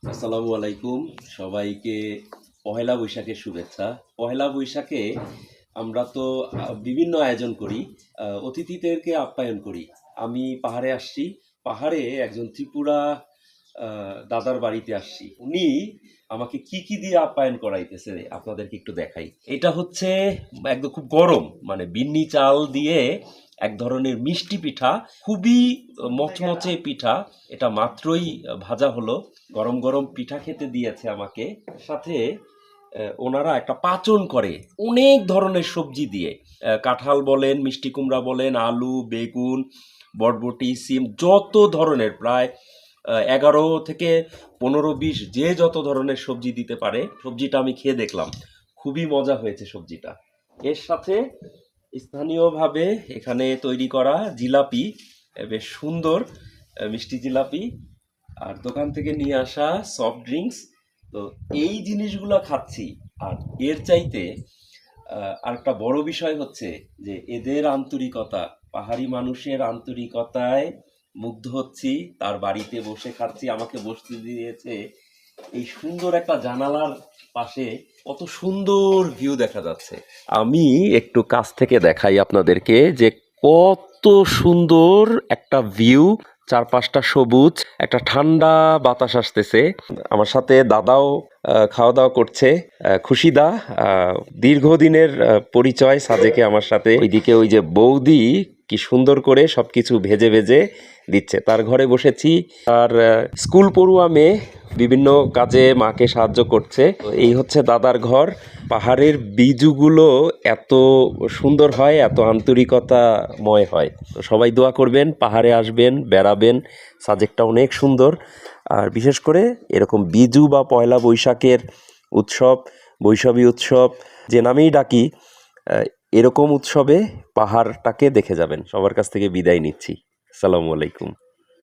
আসসালামু আলাইকুম সবাইকে পহেলা বৈশাখের শুভেচ্ছা। পহেলা বৈশাখে আমরা তো বিভিন্ন আয়োজন করি, অতিথিদেরকে আপ্যায়ন করি। আমি পাহাড়ে আসছি। পাহাড়ে একজন ত্রিপুরা দাদার বাড়িতে আসছি। উনি আমাকে কি কি দিয়ে আপ্যায়ন করাইতেছে আপনাদেরকে একটু দেখাই। এটা হচ্ছে একদম খুব গরম, মানে বিন্নি চাল দিয়ে এক ধরনের মিষ্টি পিঠা, খুবই মচমচে পিঠা। এটা মাত্রই ভাজা হলো। গরম গরম পিঠা খেতে দিয়েছে আমাকে। সাথে ওনারা একটা পাচন করে অনেক ধরনের সবজি দিয়ে। কাঁঠাল বলেন, মিষ্টি কুমড়া বলেন, আলু, বেগুন, বরবটি, সিম, যত ধরনের প্রায় 11 থেকে 15-20 যে যত ধরনের সবজি দিতে পারে। সবজিটা আমি খেয়ে দেখলাম, খুবই মজা হয়েছে সবজিটা। এর সাথে স্থানীয়ভাবে এখানে তৈরি করা জিলাপি, বেশ সুন্দর মিষ্টি জিলাপি, আর দোকান থেকে নিয়ে আসা সফট ড্রিঙ্কস। তো এই জিনিসগুলো খাচ্ছি। আর এর চাইতে আরেকটা বড় বিষয় হচ্ছে যে এদের আন্তরিকতা, পাহাড়ি মানুষের আন্তরিকতায় মুগ্ধ হচ্ছি। তার বাড়িতে বসে খাচ্ছি, আমাকে বসতে দিয়েছে এই সুন্দর একটা জানালার পাশে। কত সুন্দর ভিউ দেখা যাচ্ছে। আমি একটু কাছ থেকে দেখাই আপনাদেরকে যে কত সুন্দর একটা ভিউ। চারপাশটা সবুজ, একটা ঠান্ডা বাতাস আসতেছে। আমার সাথে দাদাও খাওয়া দাওয়া করছে। খুশিদা, দীর্ঘদিনের পরিচয় সাজেকে আমার সাথে। ওইদিকে ওই যে বৌদি কি সুন্দর করে সবকিছু ভেজে ভেজে দিচ্ছে। তার ঘরে বসেছি। আর স্কুল পড়ুয়া মেয়ে বিভিন্ন কাজে মাকে সাহায্য করছে। এই হচ্ছে দাদার ঘর। পাহাড়ের বিজুগুলো এত সুন্দর হয়, এত আন্তরিকতাময় হয়। তো সবাই দোয়া করবেন, পাহাড়ে আসবেন, বেড়াবেন। সাজেকটা অনেক সুন্দর। আর বিশেষ করে এরকম বিজু বা পয়লা বৈশাখের উৎসব, বৈশাখী উৎসব যে নামেই ডাকি, এরকম উৎসবে পাহাড়টাকে দেখে যাবেন। সবার কাছ থেকে বিদায় নিচ্ছি। আসসালামু আলাইকুম।